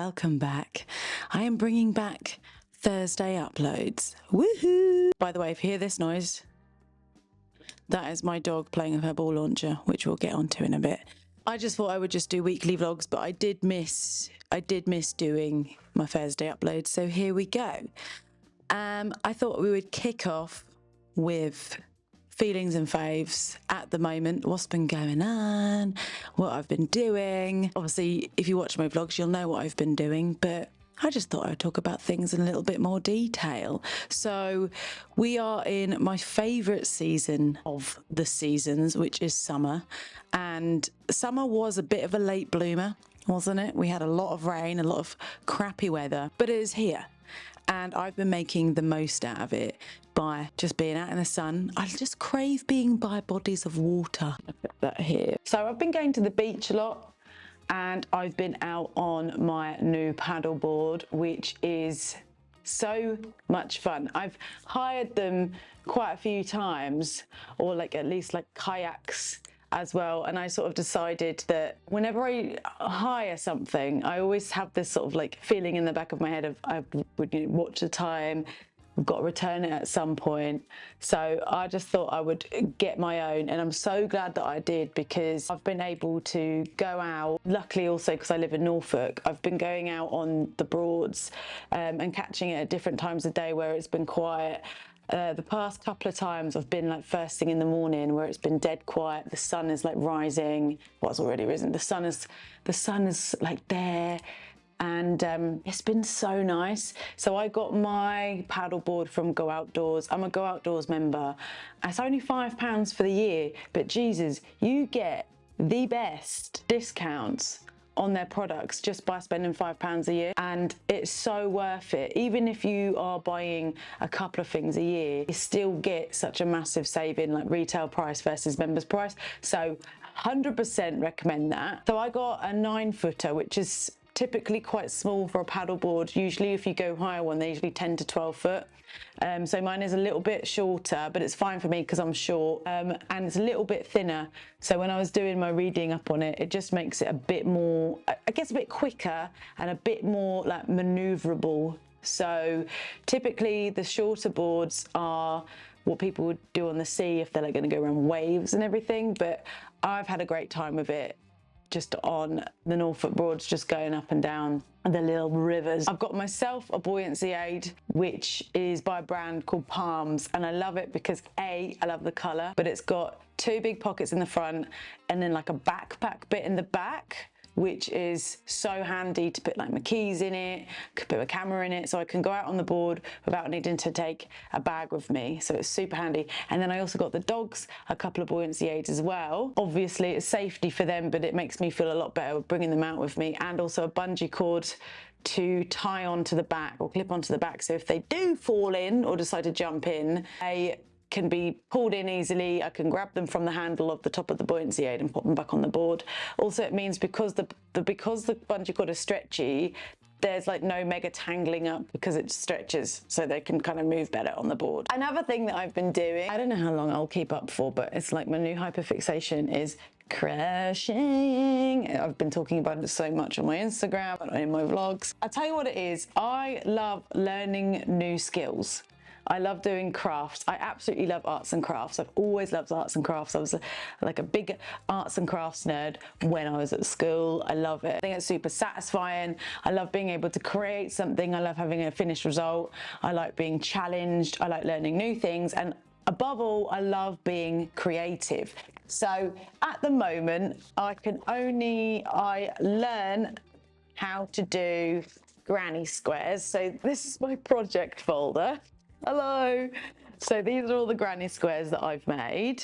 welcome back. I am bringing back Thursday uploads. Woohoo! By the way, if you hear this noise, that is my dog playing with her ball launcher, which we'll get onto in a bit. I just thought I would just do weekly vlogs, but I did miss doing my Thursday uploads, so here we go. I thought we would kick off with feelings and faves at the moment, what's been going on, what I've been doing. Obviously, if you watch my vlogs, you'll know what I've been doing, but I just thought I'd talk about things in a little bit more detail. So we are in my favourite season of the seasons, which is summer. And summer was a bit of a late bloomer, wasn't it? We had a lot of rain, a lot of crappy weather, but it is here. And I've been making the most out of it by just being out in the sun. I just crave being by bodies of water. I'll put that here. So I've been going to the beach a lot, and I've been out on my new paddleboard, which is so much fun. I've hired them quite a few times, or like at least like kayaks as well, and I sort of decided that whenever I hire something, I always have this sort of like feeling in the back of my head of I would watch the time, I've got to return it at some point. So I just thought I would get my own, and I'm so glad that I did, because I've been able to go out. Luckily also, because I live in Norfolk, I've been going out on the Broads and catching it at different times of day where it's been quiet. The past couple of times I've been like first thing in the morning where it's been dead quiet, the sun is like rising, well it's already risen, the sun is like there, and it's been so nice. So I got my paddleboard from Go Outdoors. I'm a Go Outdoors member. It's only £5 for the year, but Jesus, you get the best discounts on their products just by spending £5 a year, and it's so worth it. Even if you are buying a couple of things a year, you still get such a massive saving, like retail price versus members price. So 100% recommend that. So I got a 9-footer, which is typically quite small for a paddleboard. Usually if you go higher one, they're usually 10 to 12 foot. So mine is a little bit shorter, but it's fine for me because I'm short, and it's a little bit thinner. So when I was doing my reading up on it, it just makes it a bit more, I guess a bit quicker and a bit more like maneuverable. So typically the shorter boards are what people would do on the sea if they're like going to go around waves and everything, but I've had a great time with it just on the Norfolk Broads, just going up and down the little rivers. I've got myself a buoyancy aid, which is by a brand called Palms, and I love it because A, I love the colour, but it's got 2 big pockets in the front and then like a backpack bit in the back, which is so handy to put like my keys in it, could put a camera in it, so I can go out on the board without needing to take a bag with me. So it's super handy. And then I also got the dogs a couple of buoyancy aids as well. Obviously it's safety for them, but it makes me feel a lot better bringing them out with me, and also a bungee cord to tie onto the back or clip onto the back, so if they do fall in or decide to jump in, they can be pulled in easily. I can grab them from the handle of the top of the buoyancy aid and pop them back on the board. Also, it means because the bungee cord is stretchy, there's like no mega tangling up because it stretches, so they can kind of move better on the board. Another thing that I've been doing, I don't know how long I'll keep up for, but it's like my new hyperfixation is crocheting. I've been talking about it so much on my Instagram and in my vlogs. I'll tell you what it is. I love learning new skills. I love doing crafts. I absolutely love arts and crafts. I've always loved arts and crafts. I was like a big arts and crafts nerd when I was at school. I love it. I think it's super satisfying. I love being able to create something. I love having a finished result. I like being challenged. I like learning new things. And above all, I love being creative. So at the moment, I learn how to do granny squares. So this is my project folder. Hello. So these are all the granny squares that I've made.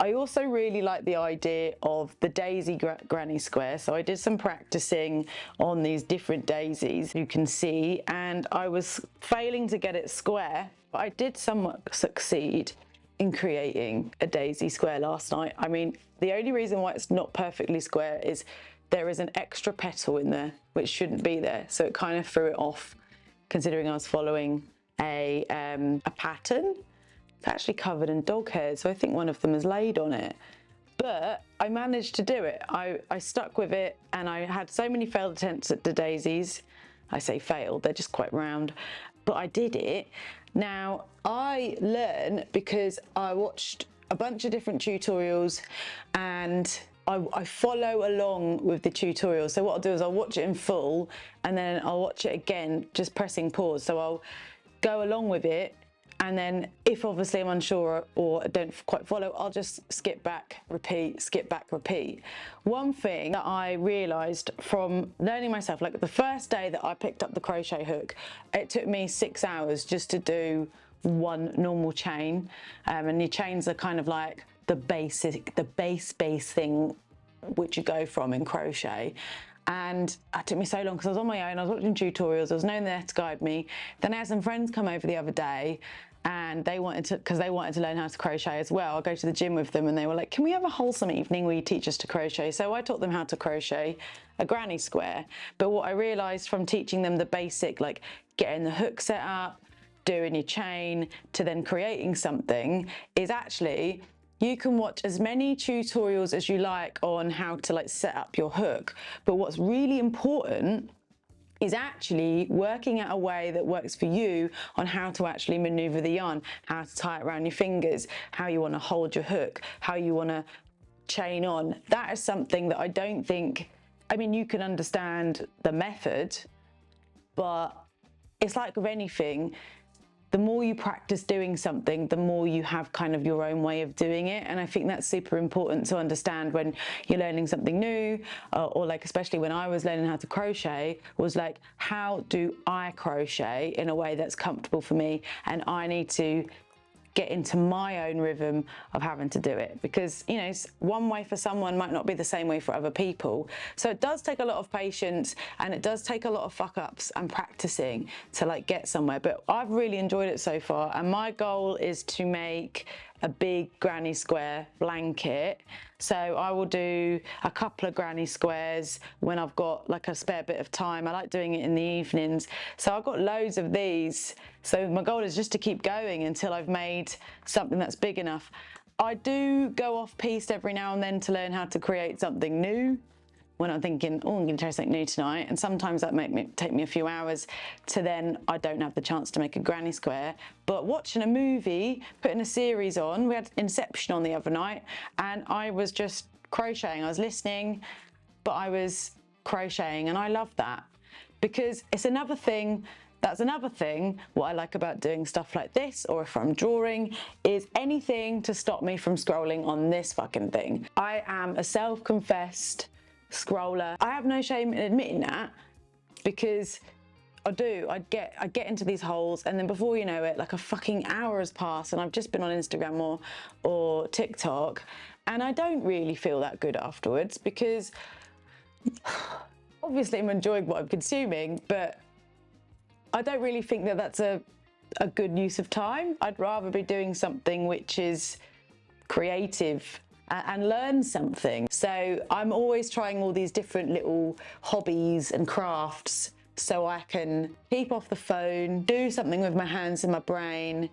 I also really like the idea of the daisy granny square. So I did some practicing on these different daisies, you can see, and I was failing to get it square, but I did somewhat succeed in creating a daisy square last night. I mean, the only reason why it's not perfectly square is there is an extra petal in there, which shouldn't be there. So it kind of threw it off, considering I was following a pattern. It's actually covered in dog hairs, so I think one of them is laid on it. But I managed to do it. I stuck with it, and I had so many failed attempts at the daisies, I say failed, they're just quite round, but I did it. Now, I learn because I watched a bunch of different tutorials and I follow along with the tutorial. So what I'll do is I'll watch it in full and then I'll watch it again, just pressing pause. So I'll go along with it, and then if obviously I'm unsure or don't quite follow, I'll just skip back, repeat, skip back, repeat. One thing that I realised from learning myself, like the first day that I picked up the crochet hook, it took me 6 hours just to do one normal chain, and your chains are kind of like the base thing which you go from in crochet. And it took me so long because I was on my own, I was watching tutorials, there was no one there to guide me. Then I had some friends come over the other day and they wanted to learn how to crochet as well. I'll go to the gym with them and they were like, can we have a wholesome evening where you teach us to crochet? So I taught them how to crochet a granny square. But what I realised from teaching them the basic, like getting the hook set up, doing your chain, to then creating something, is actually you can watch as many tutorials as you like on how to like set up your hook, but what's really important is actually working out a way that works for you on how to actually maneuver the yarn, how to tie it around your fingers, how you want to hold your hook, how you want to chain on. That is something that I don't think, I mean, you can understand the method, but it's like with anything, the more you practice doing something, the more you have kind of your own way of doing it. And I think that's super important to understand when you're learning something new, or like, especially when I was learning how to crochet, was like, how do I crochet in a way that's comfortable for me? And I need to get into my own rhythm of having to do it, because you know, one way for someone might not be the same way for other people. So it does take a lot of patience and it does take a lot of fuck ups and practicing to like get somewhere, but I've really enjoyed it so far, and my goal is to make a big granny square blanket. So I will do a couple of granny squares when I've got like a spare bit of time. I like doing it in the evenings. So I've got loads of these. So my goal is just to keep going until I've made something that's big enough. I do go off piste every now and then to learn how to create something new, when I'm thinking, oh, I'm going to try something new tonight. And sometimes that take me a few hours to then I don't have the chance to make a granny square. But watching a movie, putting a series on, we had Inception on the other night, and I was just crocheting. I was listening, but I was crocheting, and I love that because it's another thing. That's another thing, what I like about doing stuff like this, or if I'm drawing, is anything to stop me from scrolling on this fucking thing. I am a self-confessed scroller. I have no shame in admitting that, because I do. I get into these holes, and then before you know it, like a fucking hour has passed and I've just been on Instagram or TikTok, and I don't really feel that good afterwards, because obviously I'm enjoying what I'm consuming, but I don't really think that that's a good use of time. I'd rather be doing something which is creative and learn something. So I'm always trying all these different little hobbies and crafts so I can keep off the phone, do something with my hands and my brain,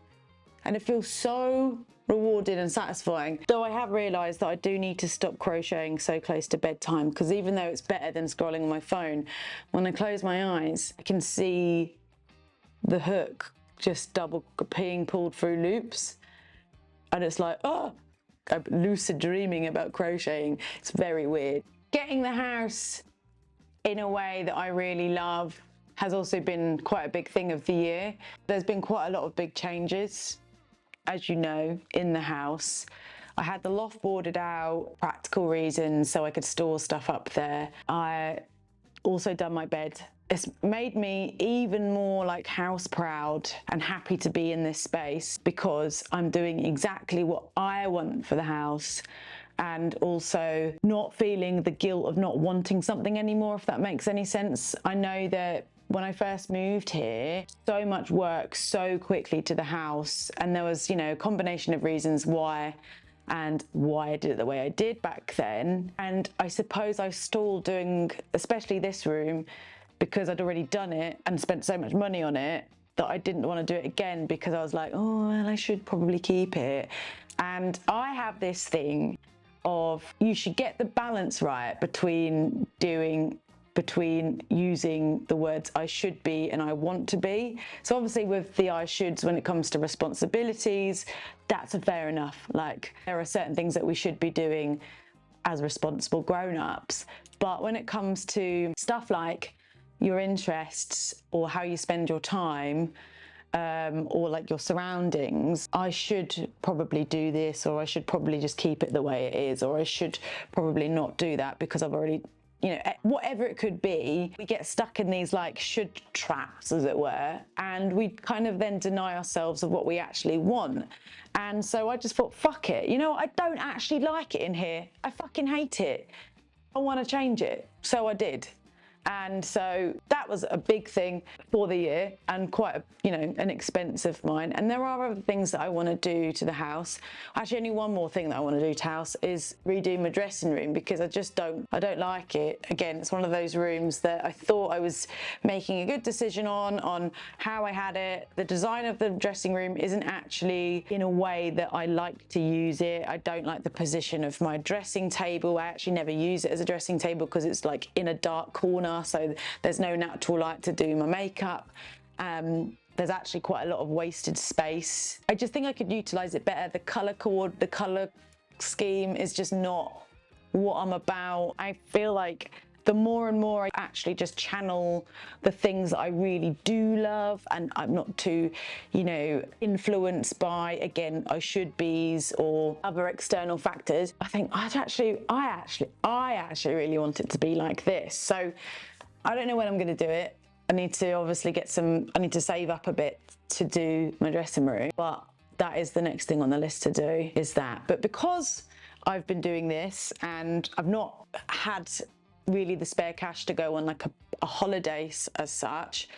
and it feels so rewarding and satisfying. Though I have realised that I do need to stop crocheting so close to bedtime, because even though it's better than scrolling on my phone, when I close my eyes I can see the hook just being pulled through loops, and it's like, oh, I'm lucid dreaming about crocheting. It's very weird. Getting the house in a way that I really love has also been quite a big thing of the year. There's been quite a lot of big changes, as you know, in the house. I had the loft boarded out, practical reasons, so I could store stuff up there. I also done my bed. It's made me even more like house proud and happy to be in this space, because I'm doing exactly what I want for the house, and also not feeling the guilt of not wanting something anymore, if that makes any sense. I know that when I first moved here, so much work so quickly to the house, and there was, you know, a combination of reasons why I did it the way I did back then. And I suppose I stalled doing, especially this room, because I'd already done it and spent so much money on it that I didn't want to do it again, because I was like, oh, well, I should probably keep it. And I have this thing of, you should get the balance right between doing between using the words I should be and I want to be. So obviously with the I shoulds, when it comes to responsibilities, that's a fair enough. Like, there are certain things that we should be doing as responsible grown-ups. But when it comes to stuff like your interests or how you spend your time, or like your surroundings, I should probably do this, or I should probably just keep it the way it is, or I should probably not do that because I've already, you know, whatever it could be, we get stuck in these like should traps, as it were, and we kind of then deny ourselves of what we actually want. And so I just thought, fuck it, you know, I don't actually like it in here. I fucking hate it. I want to change it. So I did. And so that was a big thing for the year, and quite a, you know, an expense of mine. And there are other things that I want to do to the house. Actually, only one more thing that I want to do to house is redo my dressing room, because I don't like it. Again, it's one of those rooms that I thought I was making a good decision on how I had it. The design of the dressing room isn't actually in a way that I like to use it. I don't like the position of my dressing table. I actually never use it as a dressing table because it's like in a dark corner, so there's no natural light to do my makeup. There's actually quite a lot of wasted space. I just think I could utilize it better. The color scheme is just not what I'm about. I feel like the more and more I actually just channel the things that I really do love, and I'm not too, you know, influenced by, again, I should be's or other external factors. I think I actually really want it to be like this. So I don't know when I'm going to do it. I need to obviously I need to save up a bit to do my dressing room, but that is the next thing on the list to do, is that. But because I've been doing this and I've not had really the spare cash to go on like a holiday as such,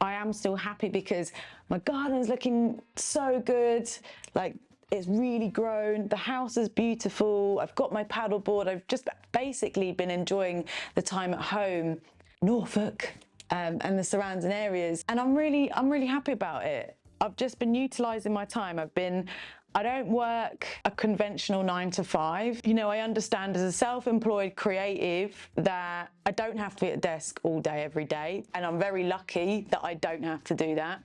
I am still happy because my garden's looking so good. Like, it's really grown. The house is beautiful. I've got my paddleboard. I've just basically been enjoying the time at home, Norfolk, and the surrounding areas. And I'm really happy about it. I've just been utilizing my time. I don't work a conventional 9 to 5. You know, I understand as a self-employed creative that I don't have to be at a desk all day, every day. And I'm very lucky that I don't have to do that.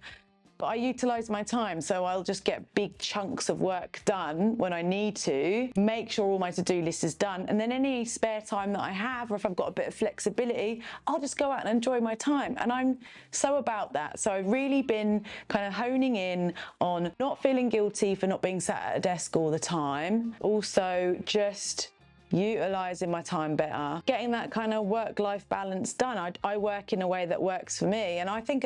But I utilize my time, so I'll just get big chunks of work done when I need to, make sure all my to-do list is done, and then any spare time that I have, or if I've got a bit of flexibility, I'll just go out and enjoy my time. And I'm so about that. So I've really been kind of honing in on not feeling guilty for not being sat at a desk all the time. Also, just utilizing my time better, getting that kind of work-life balance done. I work in a way that works for me, and I think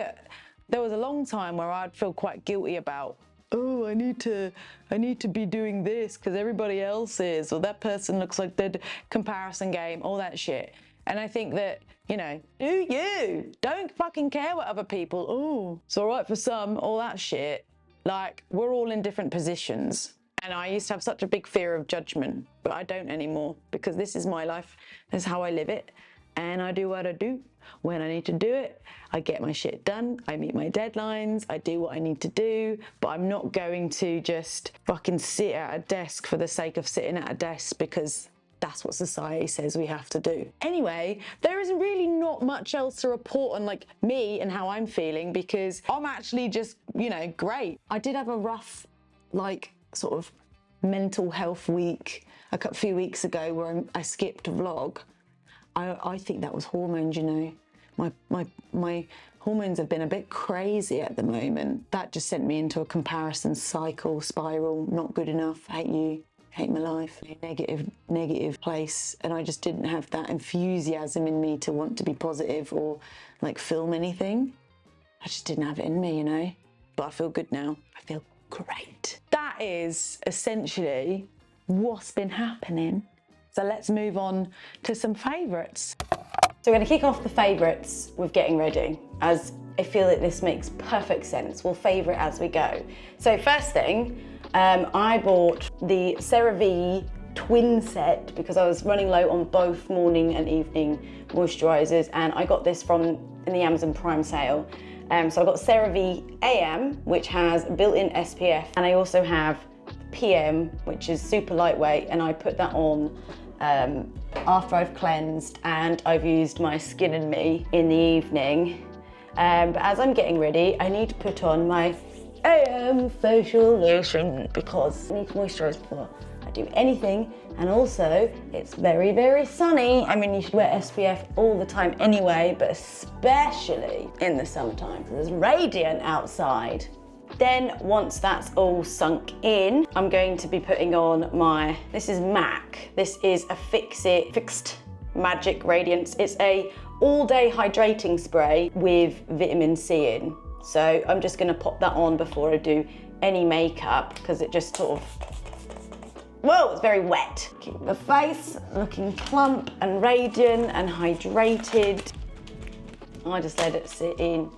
there was a long time where I'd feel quite guilty about, oh, I need to be doing this because everybody else is, or that person looks like they're comparison game, all that shit. And I think that, you know, do you? Don't fucking care what other people, oh, it's all right for some, all that shit. Like, we're all in different positions. And I used to have such a big fear of judgment, but I don't anymore, because this is my life. This is how I live it. And I do what I do when I need to do it. I get my shit done. I meet my deadlines. I do what I need to do. But I'm not going to just fucking sit at a desk for the sake of sitting at a desk because that's what society says we have to do. Anyway, there is really not much else to report on like me and how I'm feeling, because I'm actually just, you know, great. I did have a rough, like, sort of mental health week a few weeks ago where I skipped a vlog. I think that was hormones, you know. My hormones have been a bit crazy at the moment. That just sent me into a comparison cycle, spiral, not good enough, hate you, hate my life, negative place. And I just didn't have that enthusiasm in me to want to be positive or like film anything. I just didn't have it in me, you know. But I feel good now. I feel great. That is essentially what's been happening. So let's move on to some favourites. So we're going to kick off the favourites with getting ready, as I feel that this makes perfect sense. We'll favourite as we go. So first thing, I bought the CeraVe twin set because I was running low on both morning and evening moisturisers, and I got this in the Amazon Prime sale. So I got CeraVe AM, which has built-in SPF, and I also have PM, which is super lightweight, and I put that on after I've cleansed and I've used my Skin and Me in the evening. But as I'm getting ready, I need to put on my AM facial lotion because I need to moisturise before I do anything. And also, it's very, very sunny. I mean, you should wear SPF all the time anyway, but especially in the summertime because it's radiant outside. Then once that's all sunk in, I'm going to be putting on my, this is MAC. This is a Fixed Magic Radiance. It's a all-day hydrating spray with vitamin C in. So I'm just gonna pop that on before I do any makeup because it just sort of, whoa, it's very wet. Keep the face looking plump and radiant and hydrated. I just let it sit in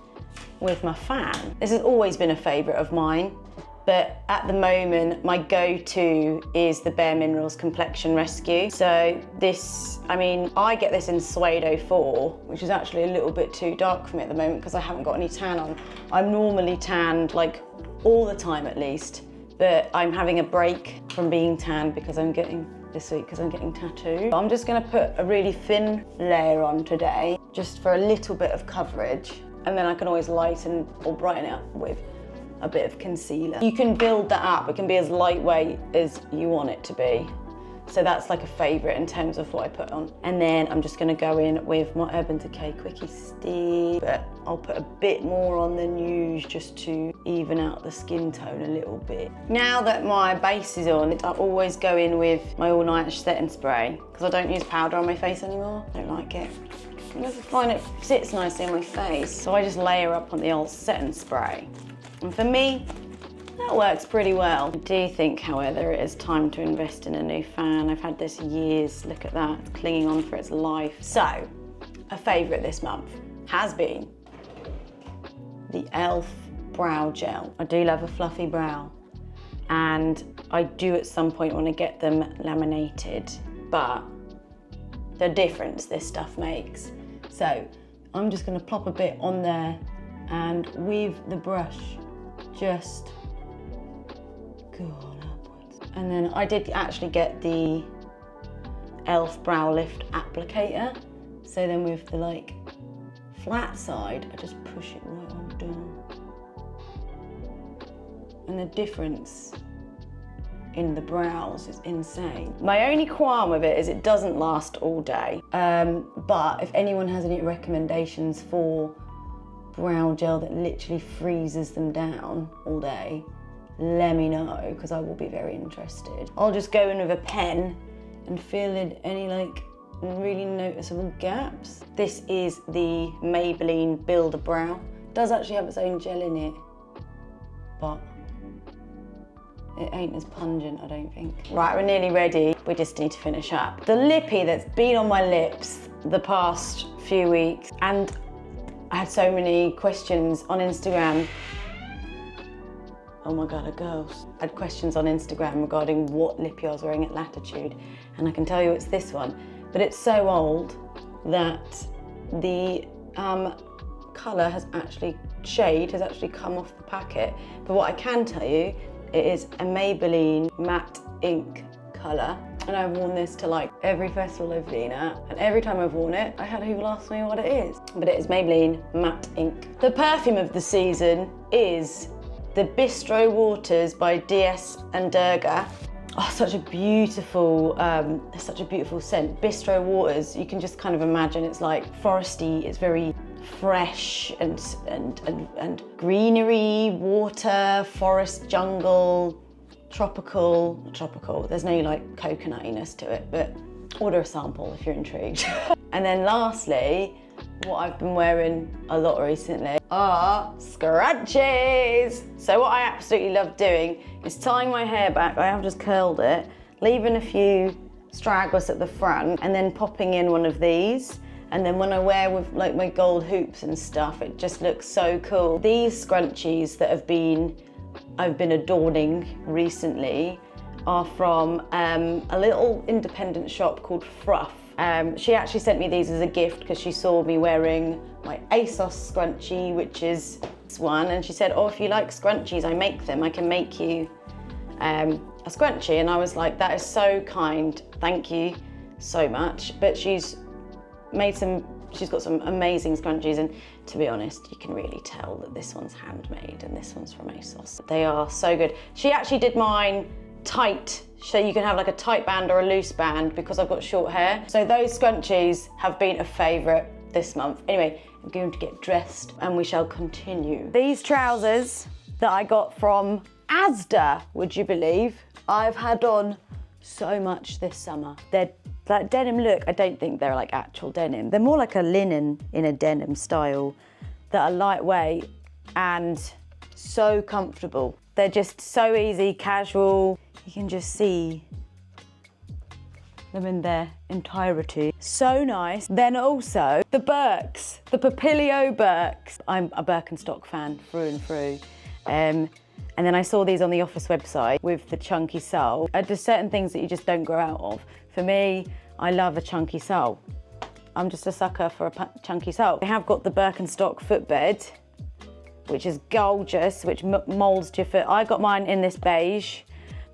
with my fan. This has always been a favourite of mine, but at the moment my go-to is the Bare Minerals Complexion Rescue. So this, I mean, I get this in Suede 04, which is actually a little bit too dark for me at the moment because I haven't got any tan on. I'm normally tanned like all the time at least, but I'm having a break from being tanned because I'm getting, this week because I'm getting tattooed. I'm just gonna put a really thin layer on today, just for a little bit of coverage. And then I can always lighten or brighten it up with a bit of concealer. You can build that up. It can be as lightweight as you want it to be. So that's like a favourite in terms of what I put on. And then I'm just gonna go in with my Urban Decay Quickie Stick, but I'll put a bit more on than usual just to even out the skin tone a little bit. Now that my base is on, I always go in with my All Night Setting Spray because I don't use powder on my face anymore. I don't like it. I just find it sits nicely on my face. So I just layer up on the old setting spray. And for me, that works pretty well. I do think, however, it is time to invest in a new fan. I've had this years, look at that, it's clinging on for its life. So, a favourite this month has been the e.l.f. Brow Gel. I do love a fluffy brow. And I do at some point want to get them laminated, but the difference this stuff makes. So I'm just gonna plop a bit on there and with the brush, just go on upwards. And then I did actually get the e.l.f. Brow Lift applicator. So then with the like flat side, I just push it right on down. And the difference in the brows is insane. My only qualm with it is it doesn't last all day. But if anyone has any recommendations for brow gel that literally freezes them down all day, let me know, because I will be very interested. I'll just go in with a pen and fill in any like really noticeable gaps. This is the Maybelline Build a Brow. It does actually have its own gel in it, but it ain't as pungent, I don't think. Right, we're nearly ready. We just need to finish up. The lippy that's been on my lips the past few weeks, and I had so many questions on Instagram. Oh my God, a ghost. I had questions on Instagram regarding what lippy I was wearing at Latitude, and I can tell you it's this one. But it's so old that the colour has actually, shade has actually come off the packet. But what I can tell you, it is a Maybelline matte ink colour, and I've worn this to like every festival I've been at, and every time I've worn it, I had people ask me what it is. But it is Maybelline matte ink. The perfume of the season is the Bistro Waters by DS and Durga. Oh, such a beautiful scent. Bistro Waters, you can just kind of imagine it's like foresty, it's very fresh and greenery, water, forest, jungle, tropical, there's no like coconutiness to it, but order a sample if you're intrigued. And then lastly, what I've been wearing a lot recently are scrunchies. So what I absolutely love doing is tying my hair back. I have just curled it, leaving a few stragglers at the front, and then popping in one of these. And then when I wear with like my gold hoops and stuff, it just looks so cool. These scrunchies that I've been adorning recently are from a little independent shop called Fruff. She actually sent me these as a gift because she saw me wearing my ASOS scrunchie, which is this one, and she said, oh, if you like scrunchies, I make them. I can make you a scrunchie. And I was like, that is so kind, thank you. so much, but she's got some amazing scrunchies, and to be honest, you can really tell that this one's handmade and this one's from ASOS. They are so good. She actually did mine tight, so you can have like a tight band or a loose band because I've got short hair. So those scrunchies have been a favourite this month. Anyway, I'm going to get dressed and we shall continue. These trousers that I got from Asda, would you believe? I've had on so much this summer. They're like denim look. I don't think they're like actual denim. They're more like a linen in a denim style that are lightweight and so comfortable. They're just so easy, casual. You can just see them in their entirety. So nice. Then also the Birks, the Papilio Birks. I'm a Birkenstock fan through and through. And then I saw these on the Office website with the chunky sole. There's certain things that you just don't grow out of. For me, I love a chunky sole. I'm just a sucker for a chunky sole. They have got the Birkenstock footbed, which is gorgeous, which moulds to your foot. I got mine in this beige.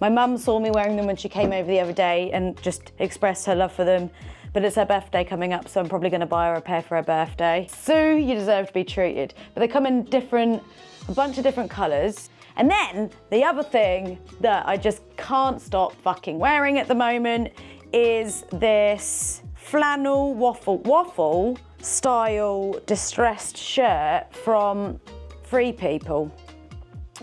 My mum saw me wearing them when she came over the other day and just expressed her love for them. But it's her birthday coming up, so I'm probably gonna buy her a pair for her birthday. Sue, you deserve to be treated. But they come in a bunch of different colors. And then the other thing that I just can't stop fucking wearing at the moment is this flannel waffle style distressed shirt from Free People.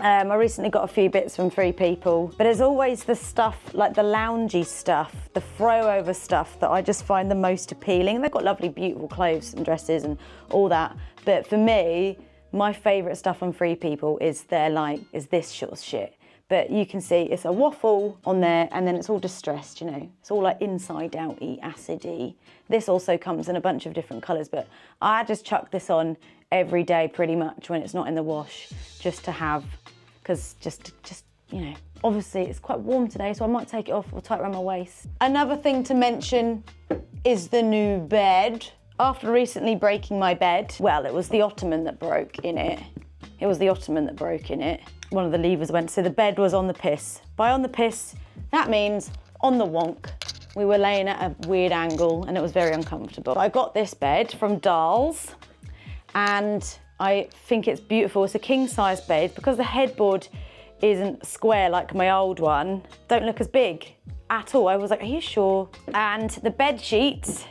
I recently got a few bits from Free People, but there's always the stuff, like the loungy stuff, the throw over stuff that I just find the most appealing. They've got lovely, beautiful clothes and dresses and all that. But for me, my favourite stuff on Free People is this sort of shit. But you can see it's a waffle on there and then it's all distressed, you know. It's all like inside out-y, acidy. This also comes in a bunch of different colours, but I just chuck this on every day pretty much when it's not in the wash, just to have, because just you know, obviously it's quite warm today, so I might take it off or tie it around my waist. Another thing to mention is the new bed. After recently breaking my bed, well, it was the ottoman that broke in it. It was the ottoman that broke in it. One of the levers went, so the bed was on the piss. By on the piss, that means on the wonk. We were laying at a weird angle and it was very uncomfortable. I got this bed from Darls and I think it's beautiful. It's a king size bed because the headboard isn't square like my old one. Don't look as big at all. I was like, are you sure? And the bed sheets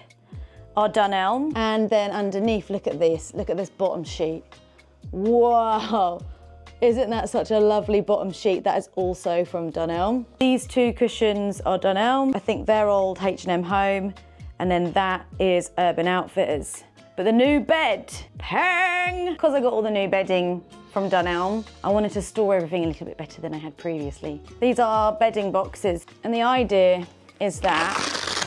are Dunelm. And then underneath, look at this bottom sheet. Whoa, isn't that such a lovely bottom sheet? That is also from Dunelm. These two cushions are Dunelm. I think they're old H&M Home. And then that is Urban Outfitters. But the new bed, pang! Because I got all the new bedding from Dunelm, I wanted to store everything a little bit better than I had previously. These are bedding boxes. And the idea is that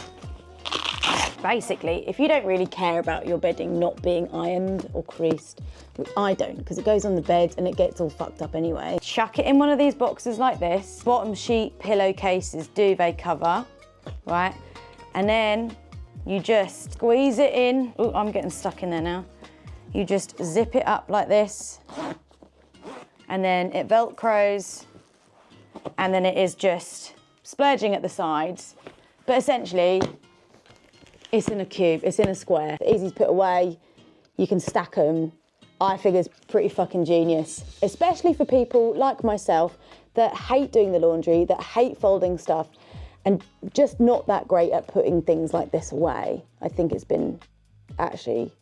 basically, if you don't really care about your bedding not being ironed or creased, which I don't, because it goes on the bed and it gets all fucked up anyway, chuck it in one of these boxes like this. Bottom sheet, pillowcases, duvet cover, right? And then you just squeeze it in. Oh, I'm getting stuck in there now. You just zip it up like this, and then it Velcros, and then it is just splurging at the sides. But essentially, it's in a cube, it's in a square. It's easy to put away, you can stack them. I think it's pretty fucking genius, especially for people like myself that hate doing the laundry, that hate folding stuff, and just not that great at putting things like this away. I think it's been actually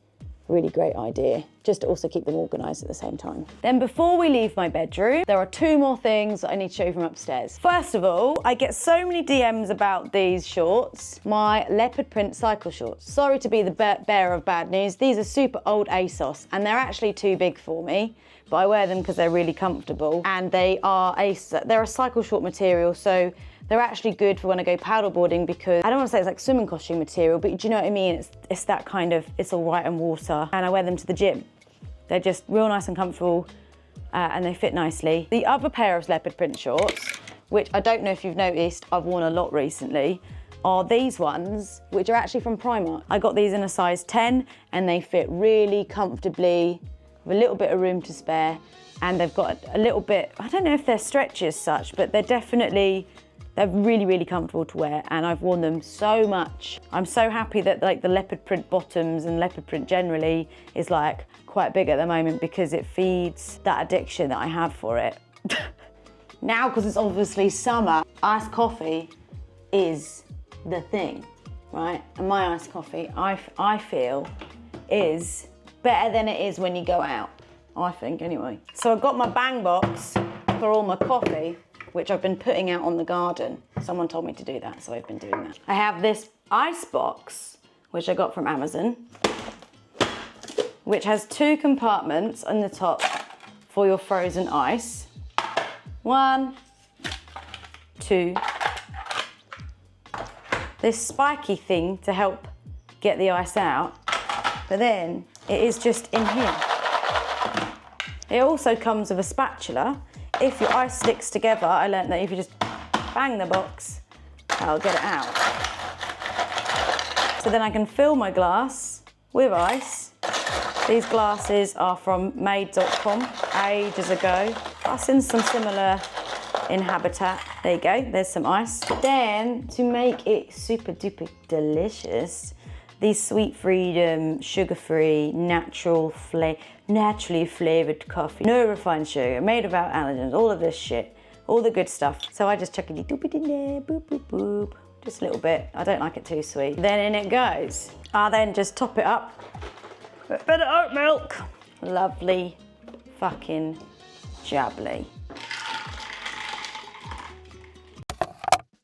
a really great idea, just to also keep them organised at the same time. Then before we leave my bedroom, there are two more things that I need to show you from upstairs. First of all, I get so many DMs about these shorts, my leopard print cycle shorts. Sorry to be the bearer of bad news. These are super old ASOS and they're actually too big for me, but I wear them because they're really comfortable and they're a cycle short material, so they're actually good for when I go paddleboarding because I don't want to say it's like swimming costume material, but do you know what I mean? It's that kind of, it's all right in water, and I wear them to the gym. They're just real nice and comfortable and they fit nicely. The other pair of leopard print shorts, which I don't know if you've noticed, I've worn a lot recently, are these ones, which are actually from Primark. I got these in a size 10 and they fit really comfortably with a little bit of room to spare, and they've got a little bit, I don't know if they're stretchy as such, but they're They're really, really comfortable to wear, and I've worn them so much. I'm so happy that like the leopard print bottoms and leopard print generally is like quite big at the moment, because it feeds that addiction that I have for it. Now, because it's obviously summer, iced coffee is the thing, right? And my iced coffee, I feel, is better than it is when you go out, I think anyway. So I've got my bang box for all my coffee, which I've been putting out on the garden. Someone told me to do that, so I've been doing that. I have this ice box, which I got from Amazon, which has 2 compartments on the top for your frozen ice. 1, 2. This spiky thing to help get the ice out, but then it is just in here. It also comes with a spatula. If your ice sticks together, I learned that if you just bang the box, I'll get it out. So then I can fill my glass with ice. These glasses are from made.com ages ago. I've seen some similar in Habitat. There you go, there's some ice. Then, to make it super duper delicious, these Sweet Freedom, sugar-free, naturally flavoured coffee. No refined sugar, made without allergens, all of this shit. All the good stuff. So I just chuck it doop in there, boop, boop, boop. Just a little bit. I don't like it too sweet. Then in it goes. I then just top it up with a bit of oat milk. Lovely fucking jubbly.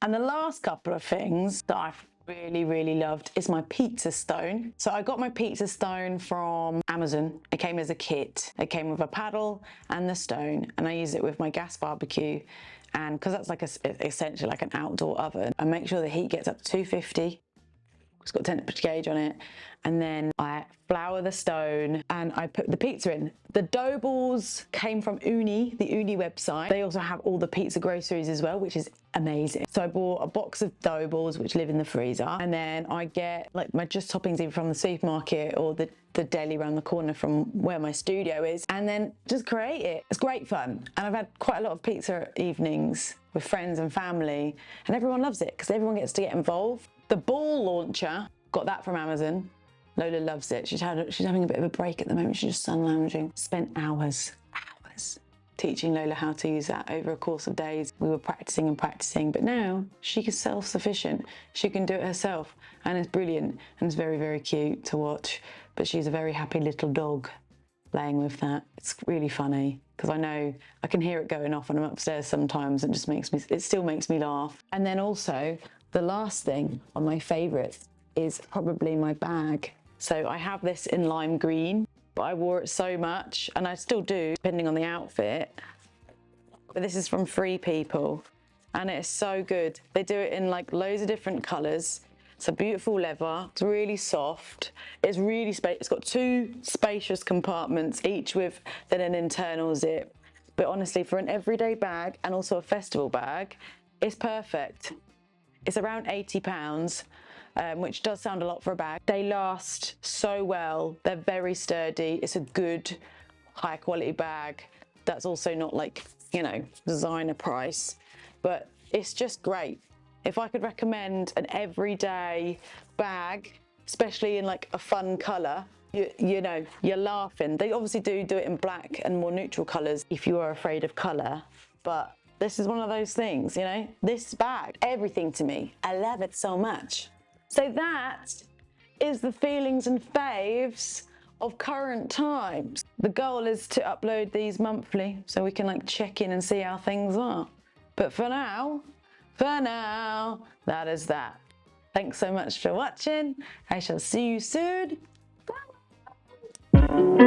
And the last couple of things that I've really loved is my pizza stone. So I got my pizza stone from Amazon. It came as a kit. It came with a paddle and the stone, and I use it with my gas barbecue. And because that's like essentially like an outdoor oven, I make sure the heat gets up to 250. It's got a temperature gauge on it. And then I flour the stone and I put the pizza in. The dough balls came from Uni, the Uni website. They also have all the pizza groceries as well, which is amazing. So I bought a box of dough balls, which live in the freezer. And then I get like my just toppings either from the supermarket or the deli around the corner from where my studio is. And then just create it. It's great fun. And I've had quite a lot of pizza evenings with friends and family. And everyone loves it because everyone gets to get involved. The ball launcher, got that from Amazon. Lola loves it. She's having a bit of a break at the moment. She's just sun lounging. Spent hours teaching Lola how to use that over a course of days. We were practicing and practicing, but now she is self-sufficient. She can do it herself, and it's brilliant, and it's very very cute to watch. But she's a very happy little dog playing with that. It's really funny because I know I can hear it going off when I'm upstairs sometimes. It still makes me laugh. And then also the last thing on my favourites is probably my bag. So I have this in lime green, but I wore it so much, and I still do, depending on the outfit. But this is from Free People, and it's so good. They do it in like loads of different colours. It's a beautiful leather, it's really soft. It's really it's got 2 spacious compartments, each with then an internal zip. But honestly, for an everyday bag and also a festival bag, it's perfect. It's around £80. Which does sound a lot for a bag. They last so well. They're very sturdy. It's a good, high quality bag. That's also not like, you know, designer price, but it's just great. If I could recommend an everyday bag, especially in like a fun color, you know, you're laughing. They obviously do it in black and more neutral colors if you are afraid of color, but this is one of those things, you know, this bag, everything to me. I love it so much. So that is the feelings and faves of current times. The goal is to upload these monthly so we can like check in and see how things are. But for now, that is that. Thanks so much for watching. I shall see you soon. Bye.